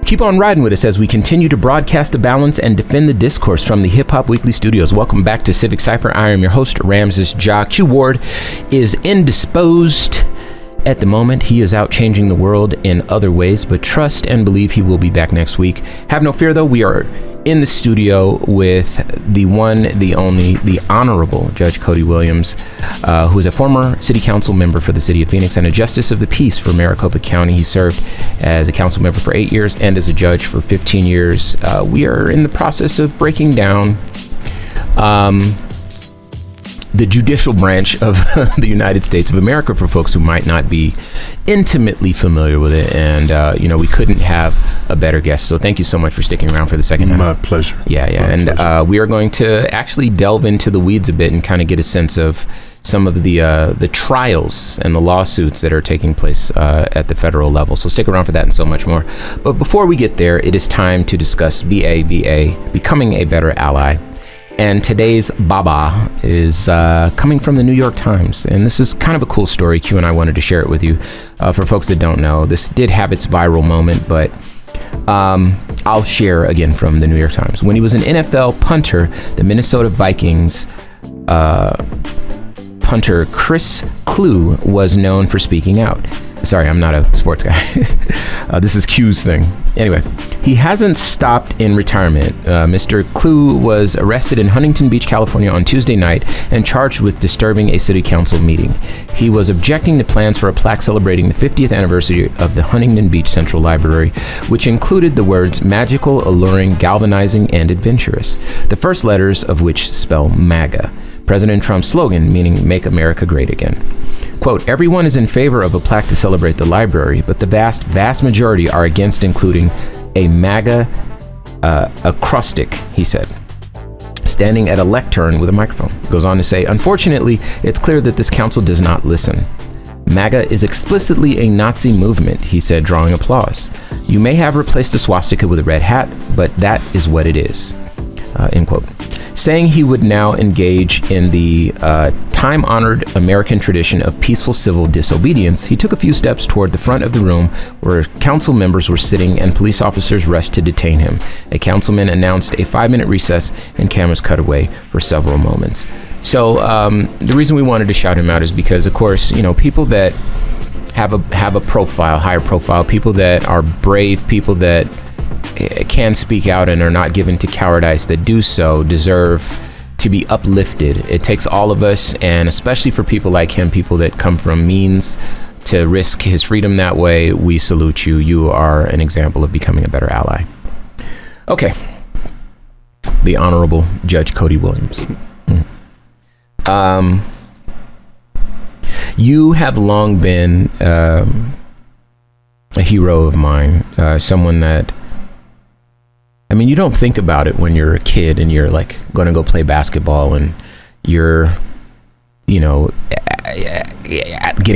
Keep on riding with us as we continue to broadcast the balance and defend the discourse from the Hip Hop Weekly studios. Welcome back to Civic Cipher. I am your host, Ramses Ja. Q Ward is indisposed at the moment. He is out changing the world in other ways, but trust and believe he will be back next week. Have no fear, though. We are in the studio with the one, the only, the Honorable Judge Cody Williams, who is a former city council member for the city of Phoenix and a justice of the peace for Maricopa County. He served as a council member for 8 years and as a judge for 15 years. We are in the process of breaking down the judicial branch of the United States of America for folks who might not be intimately familiar with it. And, we couldn't have a better guest. So thank you so much for sticking around for the second half. My pleasure. Yeah. We are going to actually delve into the weeds a bit and kind of get a sense of some of the trials and the lawsuits that are taking place at the federal level. So stick around for that and so much more. But before we get there, it is time to discuss BABA, Becoming a Better Ally. And today's Baba is coming from the New York Times. And this is kind of a cool story. Q and I wanted to share it with you. For folks that don't know, this did have its viral moment, but I'll share again from the New York Times. When he was an NFL punter, the Minnesota Vikings punter Chris Klue was known for speaking out. Sorry, I'm not a sports guy. This is Q's thing. Anyway, he hasn't stopped in retirement. Mr. Klue was arrested in Huntington Beach, California on Tuesday night and charged with disturbing a city council meeting. He was objecting to plans for a plaque celebrating the 50th anniversary of the Huntington Beach Central Library, which included the words magical, alluring, galvanizing, and adventurous, the first letters of which spell MAGA, President Trump's slogan, meaning Make America Great Again. Quote, everyone is in favor of a plaque to celebrate the library, but the vast majority are against including a MAGA acrostic, he said, standing at a lectern with a microphone. Goes on to say, unfortunately, it's clear that this council does not listen. MAGA is explicitly a Nazi movement, he said, drawing applause. You may have replaced a swastika with a red hat, but that is what it is, end quote. Saying he would now engage in the time-honored American tradition of peaceful civil disobedience, he took a few steps toward the front of the room where council members were sitting and police officers rushed to detain him. A councilman announced a 5-minute recess and cameras cut away for several moments. So the reason we wanted to shout him out is because, of course, people that have a profile, higher profile, people that are brave, people that can speak out and are not given to cowardice that do so deserve to be uplifted. It takes all of us, and especially for people like him, people that come from means to risk his freedom that way, we salute you. You are an example of becoming a better ally. Okay. The Honorable Judge Cody Williams. You have long been a hero of mine, someone that you don't think about it when you're a kid and you're like going to go play basketball and you're, getting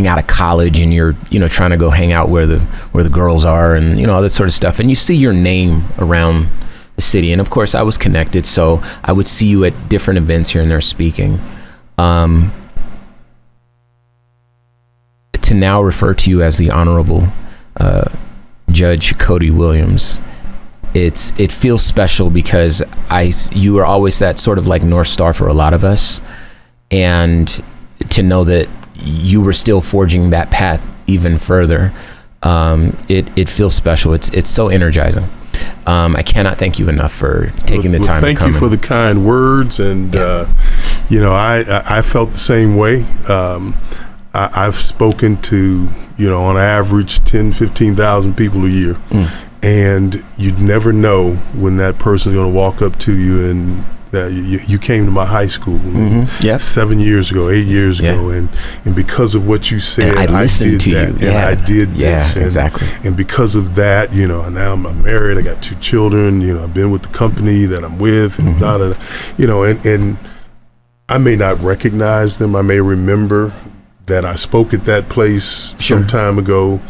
out of college and you're, trying to go hang out where the girls are and, all that sort of stuff. And you see your name around the city. And of course I was connected, so I would see you at different events here and there speaking. To now refer to you as the Honorable Judge Cody Williams, it feels special because you were always that sort of like North Star for a lot of us, and to know that you were still forging that path even further, it feels special. It's so energizing. I cannot thank you enough for taking the time to come. Thank you for the kind words, and I felt the same way. I've spoken to on average 15,000 people a year. And you'd never know when that person's going to walk up to you and you came to my high school 7 years ago, 8 years ago, and because of what you said, I did that. And I did this. And, exactly. And because of that, now I'm married, I got 2 children, I've been with the company that I'm with, and and I may not recognize them, I may remember that I spoke at that place some time ago,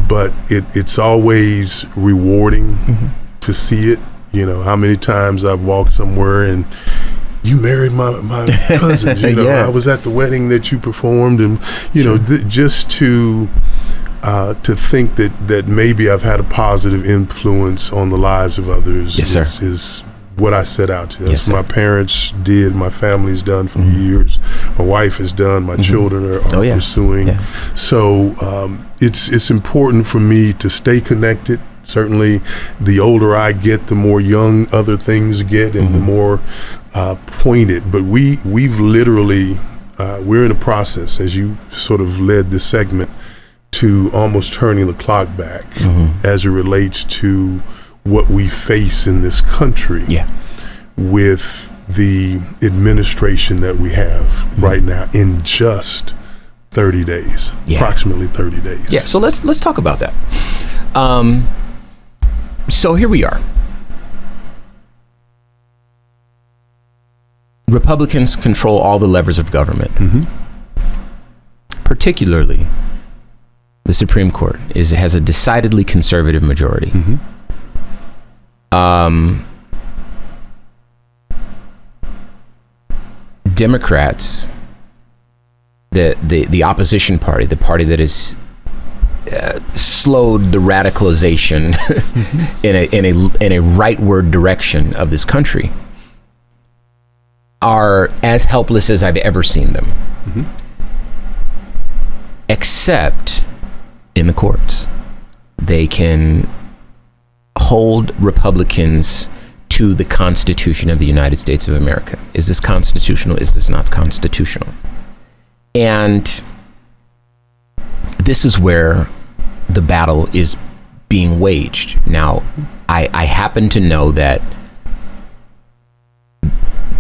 but it's always rewarding to see it. How many times I've walked somewhere and you married my cousin, I was at the wedding that you performed, and just to to think that maybe I've had a positive influence on the lives of others is what I set out to. That's my parents did, my family's done for years, my wife has done, my children are pursuing. Yeah. So it's important for me to stay connected. Certainly, the older I get, the more young other things get, and the more pointed. But we've literally, we're in a process, as you sort of led this segment, to almost turning the clock back as it relates to what we face in this country with the administration that we have right now in just 30 days, approximately 30 days. Yeah, so let's talk about that. So here we are. Republicans control all the levers of government. Particularly, the Supreme Court has a decidedly conservative majority. Democrats, the opposition party, the party that has slowed the radicalization in a rightward direction of this country, are as helpless as I've ever seen them, except in the courts. They can hold Republicans to the Constitution of the United States of America. Is this constitutional? Is this not constitutional? And this is where the battle is being waged. Now, I happen to know that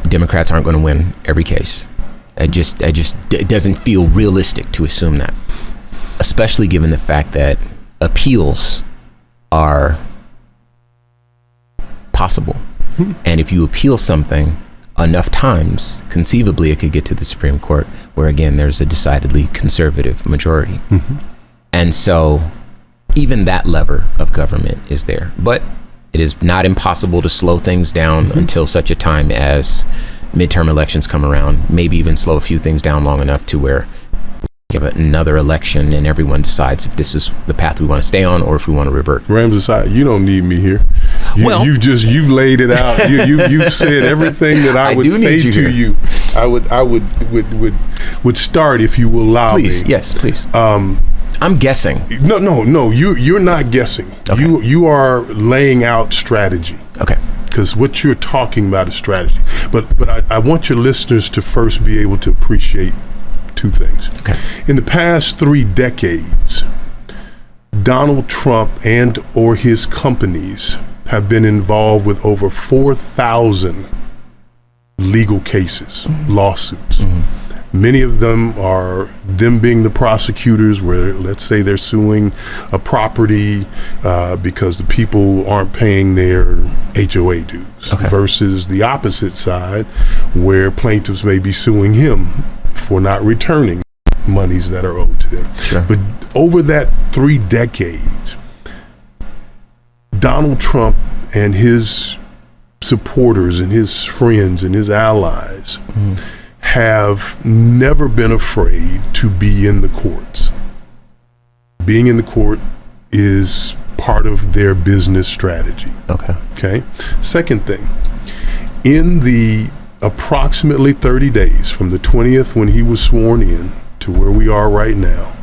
Democrats aren't going to win every case. It doesn't feel realistic to assume that, especially given the fact that appeals are possible. And if you appeal something enough times, conceivably it could get to the Supreme Court, where again there's a decidedly conservative majority. And so even that lever of government is there. But it is not impossible to slow things down until such a time as midterm elections come around, maybe even slow a few things down long enough to where we have another election and everyone decides if this is the path we want to stay on or if we want to revert. Ramses, you don't need me here. You've laid it out. You've said everything that I would say to you. I would start if you will allow me. Please, yes, please. I'm guessing. No. You're not guessing. Okay. You are laying out strategy. Okay. Because what you're talking about is strategy. But I want your listeners to first be able to appreciate two things. Okay. In the past 3 decades, Donald Trump and or his companies have been involved with over 4,000 legal cases, lawsuits. Many of them are them being the prosecutors, where let's say they're suing a property because the people aren't paying their HOA dues, versus the opposite side where plaintiffs may be suing him for not returning monies that are owed to them. Sure. But over that 3 decades, Donald Trump and his supporters and his friends and his allies have never been afraid to be in the courts. Being in the court is part of their business strategy. Okay. Second thing, in the approximately 30 days from the 20th when he was sworn in to where we are right now,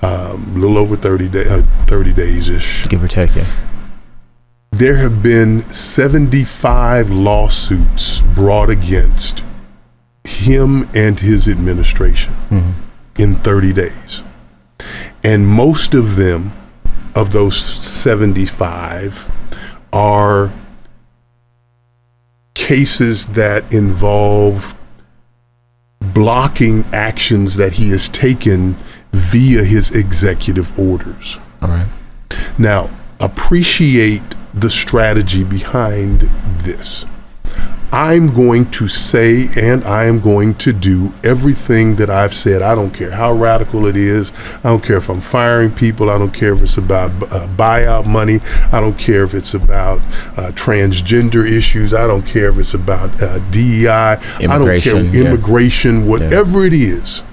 a little over 30 days-ish. Give or take, yeah. There have been 75 lawsuits brought against him and his administration in 30 days. And most of them, of those 75, are cases that involve blocking actions that he has taken via his executive orders. All right. Now, appreciate the strategy behind this. I'm going to say and I am going to do everything that I've said. I don't care how radical it is. I don't care if I'm firing people. I don't care if it's about buyout money. I don't care if it's about transgender issues. I don't care if it's about DEI. I don't care, immigration, whatever it is.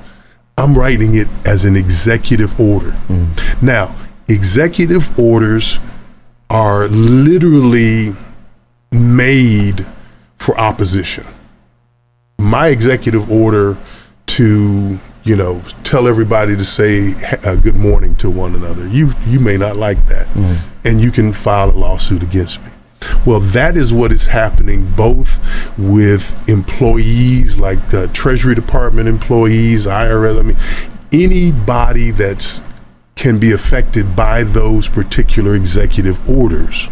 I'm writing it as an executive order. Now, executive orders are literally made for opposition. My executive order to, tell everybody to say good morning to one another, you may not like that, and you can file a lawsuit against me. Well, that is what is happening both with employees like Treasury Department employees, IRS, anybody that's can be affected by those particular executive orders.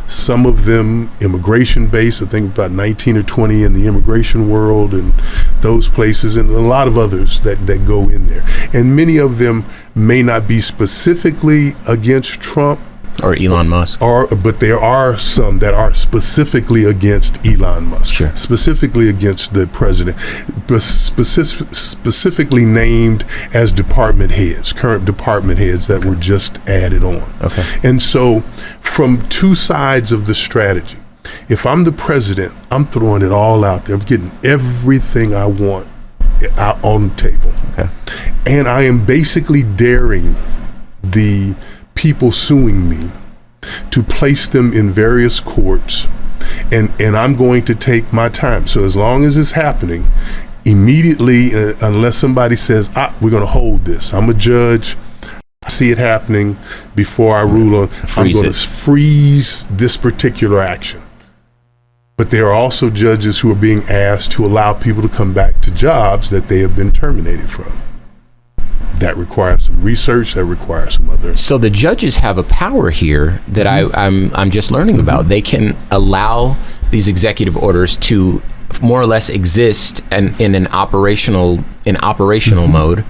Some of them immigration-based, I think about 19 or 20 in the immigration world and those places, and a lot of others that go in there. And many of them may not be specifically against Trump, or Elon Musk. But there are some that are specifically against Elon Musk, sure. Specifically against the president, specifically named as department heads, current department heads that were just added on. Okay. And so from two sides of the strategy, if I'm the president, I'm throwing it all out there. I'm getting everything I want out on the table. Okay. And I am basically daring the people suing me to place them in various courts, and I'm going to take my time. So as long as it's happening, immediately, unless somebody says, we're going to hold this, I'm a judge, I see it happening before I rule on, I'm going to freeze this particular action. But there are also judges who are being asked to allow people to come back to jobs that they have been terminated from. That requires some research, that requires some other. So the judges have a power here that I'm just learning about. They can allow these executive orders to more or less exist in an operational mode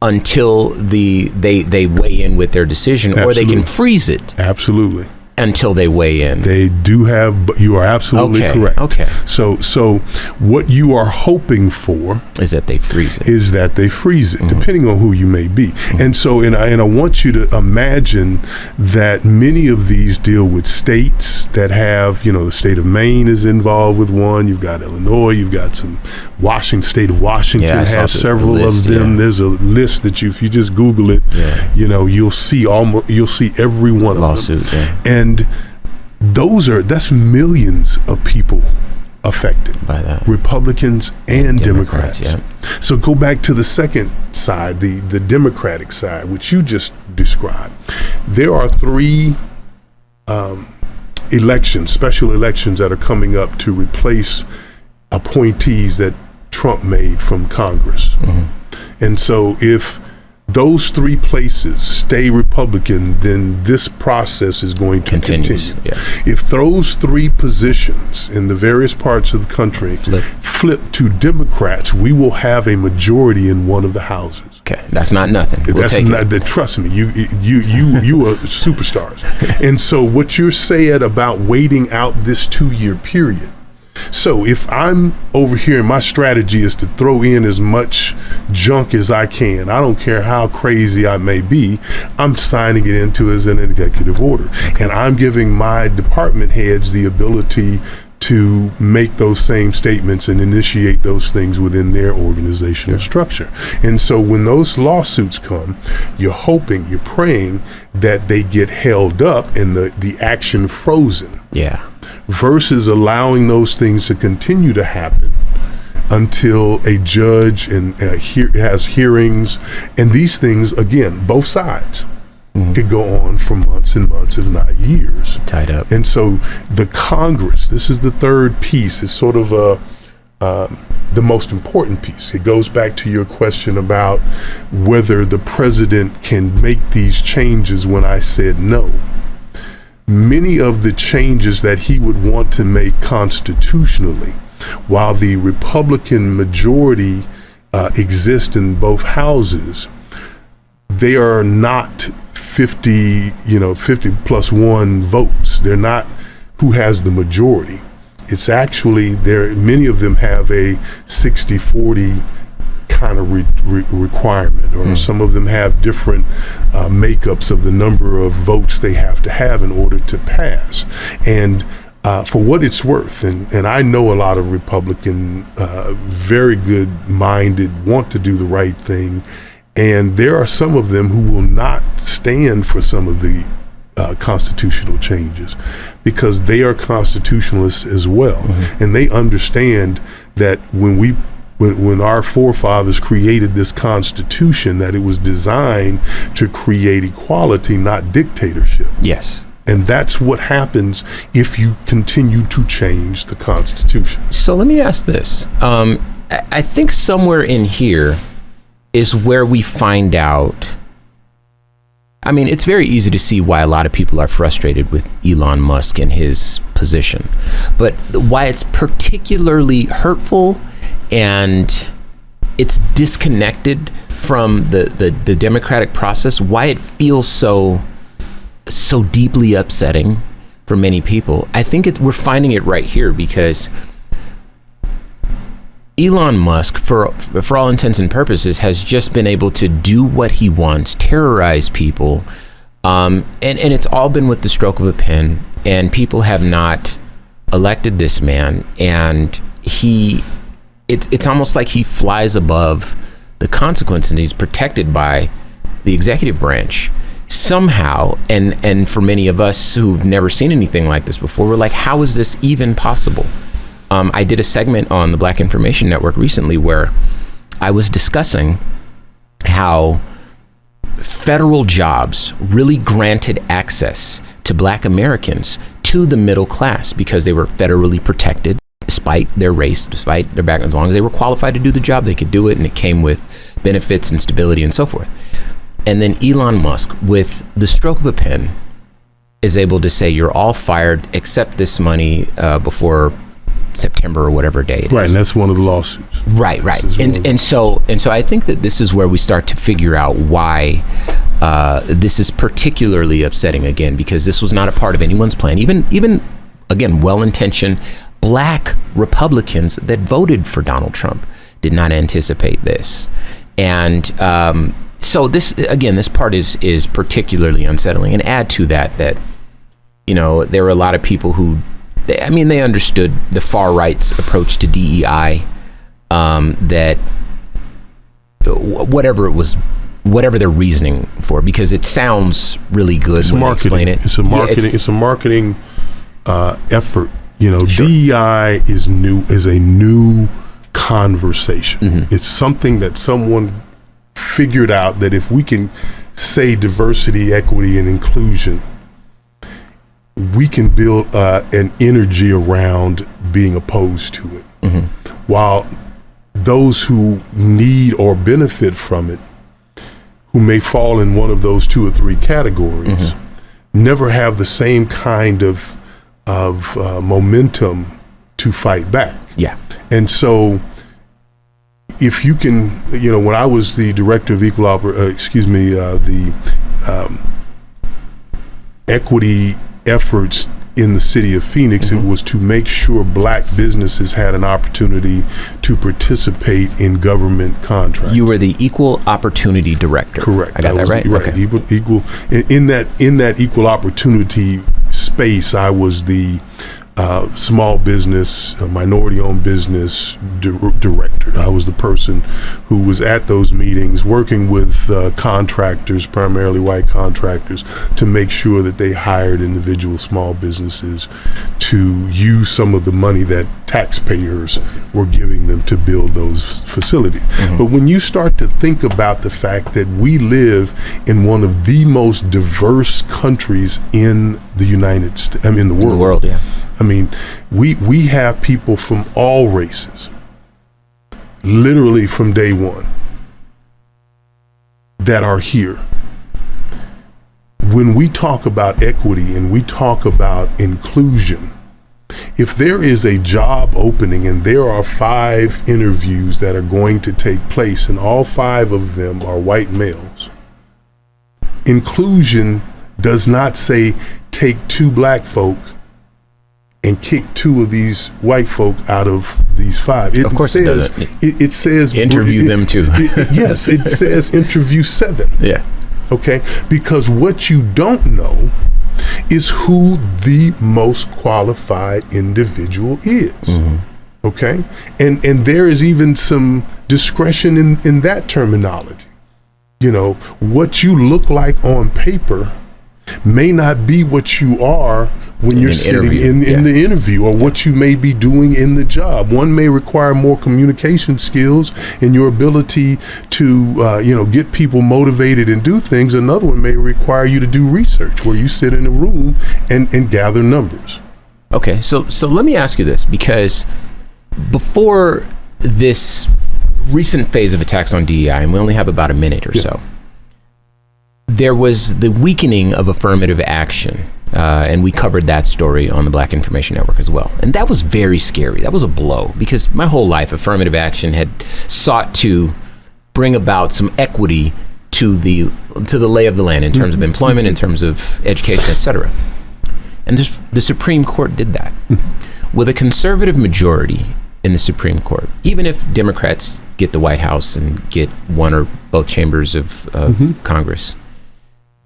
until they weigh in with their decision. Absolutely. Or they can freeze it. Absolutely. Until they weigh in. They do have, but you are absolutely correct. Okay. So what you are hoping for is that they freeze it. Depending on who you may be. And so, and I want you to imagine that many of these deal with states that have, the state of Maine is involved with one. You've got Illinois. You've got some state of Washington has several of them. Yeah. There's a list that if you just Google it, you'll see every one of them. Yeah. And that's millions of people affected by that, Republicans and Democrats. Yeah. So go back to the second side, the Democratic side, which you just described. There are three special elections that are coming up to replace appointees that Trump made from Congress. And so if those three places stay Republican, then this process is going to continue. Yeah. If those three positions in the various parts of the country flip to Democrats, we will have a majority in one of the houses. Okay, that's not nothing. Trust me, you are superstars. And so what you're saying about waiting out this 2-year period. So if I'm over here and my strategy is to throw in as much junk as I can, I don't care how crazy I may be, I'm signing it into as an executive order. And I'm giving my department heads the ability to make those same statements and initiate those things within their organizational structure. And so when those lawsuits come, you're praying that they get held up and the action frozen. Yeah. Versus allowing those things to continue to happen until a judge has hearings. And these things, again, both sides could go on for months and months, if not years. Tied up. And so the Congress, this is the third piece, is sort of the most important piece. It goes back to your question about whether the president can make these changes when I said no. Many of the changes that he would want to make constitutionally, while the Republican majority exists in both houses, they are not 50 plus one votes. They're not who has the majority. It's actually many of them have a 60-40 kind of requirement, or some of them have different makeups of the number of votes they have to have in order to pass. And for what it's worth, and I know a lot of Republican, very good-minded, want to do the right thing, and there are some of them who will not stand for some of the constitutional changes because they are constitutionalists as well, and they understand that when our forefathers created this Constitution, that it was designed to create equality, not dictatorship. Yes. And that's what happens if you continue to change the Constitution. So let me ask this. I think somewhere in here is where we find out. I mean, it's very easy to see why a lot of people are frustrated with Elon Musk and his position. But why it's particularly hurtful and it's disconnected from the democratic process, why it feels so deeply upsetting for many people. I think we're finding it right here because Elon Musk, for all intents and purposes, has just been able to do what he wants, terrorize people, and it's all been with the stroke of a pen, and people have not elected this man, and it's almost like he flies above the consequences, and he's protected by the executive branch somehow. And for many of us who've never seen anything like this before, we're like, how is this even possible? I did a segment on the Black Information Network recently where I was discussing how federal jobs really granted access to Black Americans to the middle class because they were federally protected despite their race, despite their background. As long as they were qualified to do the job, they could do it, and it came with benefits and stability and so forth. And then Elon Musk, with the stroke of a pen, is able to say, you're all fired except this money before September or whatever day it is. Right, and that's one of the lawsuits. Right. And so I think that this is where we start to figure out why this is particularly upsetting again, because this was not a part of anyone's plan. Even again, well-intentioned Black Republicans that voted for Donald Trump did not anticipate this. And so this part is particularly unsettling. And add to that, you know, there were a lot of people who, they understood the far right's approach to DEI, that whatever their reasoning for, because it sounds really good when they explain it. It's a marketing effort. You know, Sure. DEI is a new conversation. It's something that someone figured out that if we can say diversity, equity, and inclusion, we can build an energy around being opposed to it. While those who need or benefit from it, who may fall in one of those 2 or 3 categories, never have the same kind of momentum to fight back. Yeah. And so if you can, you know, when I was the director of the equity efforts in the city of Phoenix, it was to make sure Black businesses had an opportunity to participate in government contracts. You were the equal opportunity director. Correct. I got that right? Right. Okay. Equal in that equal opportunity space, I was the small business, minority-owned business director. I was the person who was at those meetings working with contractors, primarily white contractors, to make sure that they hired individual small businesses to use some of the money that taxpayers were giving them to build those facilities. But when you start to think about the fact that we live in one of the most diverse countries in the United States, in the world. The world, yeah. I mean, we have people from all races, literally from day one, that are here. When we talk about equity and we talk about inclusion, if there is a job opening and there are 5 interviews that are going to take place and all 5 of them are white males, inclusion does not say take 2 Black folk and kick 2 of these white folk out of these 5. Of course it doesn't. It says interview them too. Yes, it says interview 7. Yeah. Okay, because what you don't know is who the most qualified individual is. Okay? And there is even some discretion in that terminology. You know, what you look like on paper may not be what you are when you're sitting in the interview, or what you may be doing in the job. One may require more communication skills and your ability to, get people motivated and do things. Another one may require you to do research, where you sit in a room and gather numbers. Okay, so let me ask you this, because before this recent phase of attacks on DEI, and we only have about a minute or so, there was the weakening of affirmative action. And we covered that story on the Black Information Network as well. And that was very scary. That was a blow, because my whole life, affirmative action had sought to bring about some equity to the lay of the land in terms of employment, in terms of education, etc. And the Supreme Court did that. With a conservative majority in the Supreme Court, even if Democrats get the White House and get one or both chambers of Congress,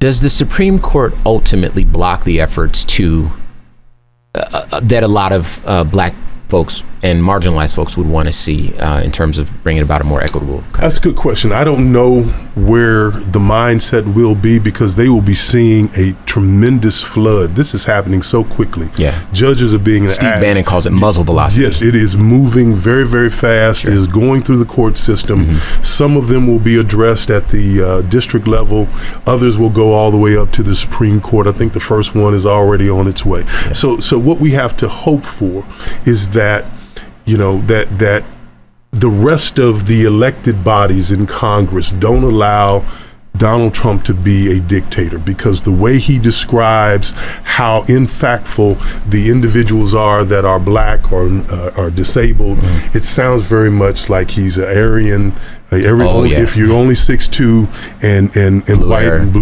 does the Supreme Court ultimately block the efforts to that a lot of black folks and marginalized folks would want to see in terms of bringing about a more equitable country? That's a good question. I don't know where the mindset will be, because they will be seeing a tremendous flood. This is happening so quickly. Yeah. Judges are being Steve Bannon calls it muzzle velocity. Yes, it is moving very, very fast. Sure. It is going through the court system. Some of them will be addressed at the district level. Others will go all the way up to the Supreme Court. I think the first one is already on its way. Yeah. So what we have to hope for is that, that the rest of the elected bodies in Congress don't allow Donald Trump to be a dictator, because the way he describes how impactful the individuals are that are black or are disabled, it sounds very much like he's an Aryan. If you're only 6'2" and white hair, and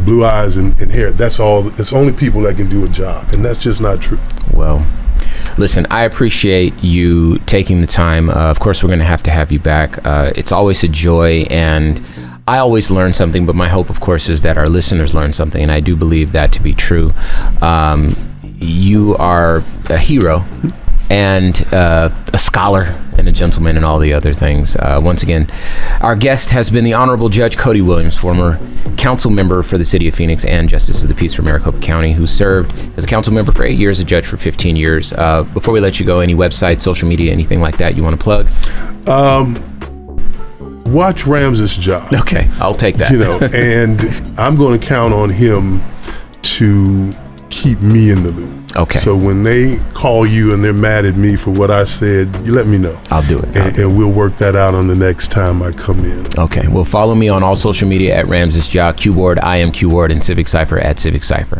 blue eyes and hair, that's all. It's only people that can do a job, and that's just not true. Well, listen, I appreciate you taking the time. Of course, we're going to have you back. It's always a joy, and I always learn something, but my hope, of course, is that our listeners learn something, and I do believe that to be true. You are a hero and a scholar and a gentleman and all the other things. Once again, our guest has been the Honorable Judge Cody Williams, former council member for the city of Phoenix and Justice of the Peace for Maricopa County, who served as a council member for 8 years, a judge for 15 years. Before we let you go, any website, social media, anything like that you want to plug? Watch Ramses' job. Okay, I'll take that. And I'm going to count on him to keep me in the loop. Okay. So when they call you and they're mad at me for what I said, you let me know. I'll do it. And we'll work that out on the next time I come in. Okay. Well, follow me on all social media at Ramses Ja, QWard, I am QWard, and Civic Cipher at Civic Cipher.